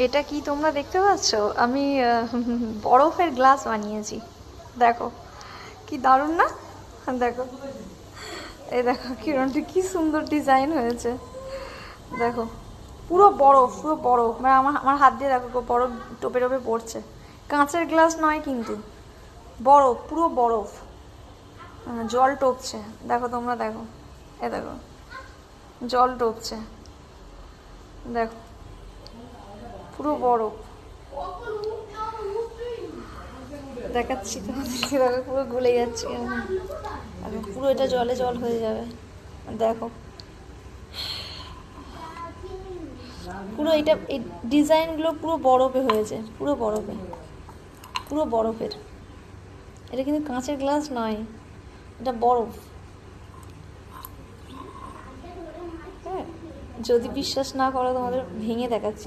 এটা কি তোমরা দেখতে পাচ্ছ? আমি বরফের গ্লাস বানিয়েছি। দেখো কি দারুণ না? দেখো, এই দেখো কিরণটি কি সুন্দর ডিজাইন হয়েছে। দেখো পুরো বরফ, পুরো বরফ, মানে আমার আমার হাত দিয়ে দেখো বরফ টোপে টোপে পড়ছে। কাঁচের গ্লাস নয় কিন্তু, বরফ, পুরো বরফ। জল টপছে, দেখো তোমরা দেখো, এ দেখো জল টপছে, দেখো পুরো বরফ। দেখাচ্ছি তোমাদেরকে, দেখো পুরো গলে যাচ্ছে এখন, পুরো এটা জলে জল হয়ে যাবে। দেখো পুরো এটা, এই ডিজাইনগুলো পুরো বরফে হয়েছে, পুরো বরফে, পুরো বরফের। এটা কিন্তু কাঁচের গ্লাস নয়, এটা বরফ। হ্যাঁ, যদি বিশ্বাস না করো তোমাদের ভেঙে দেখাচ্ছি।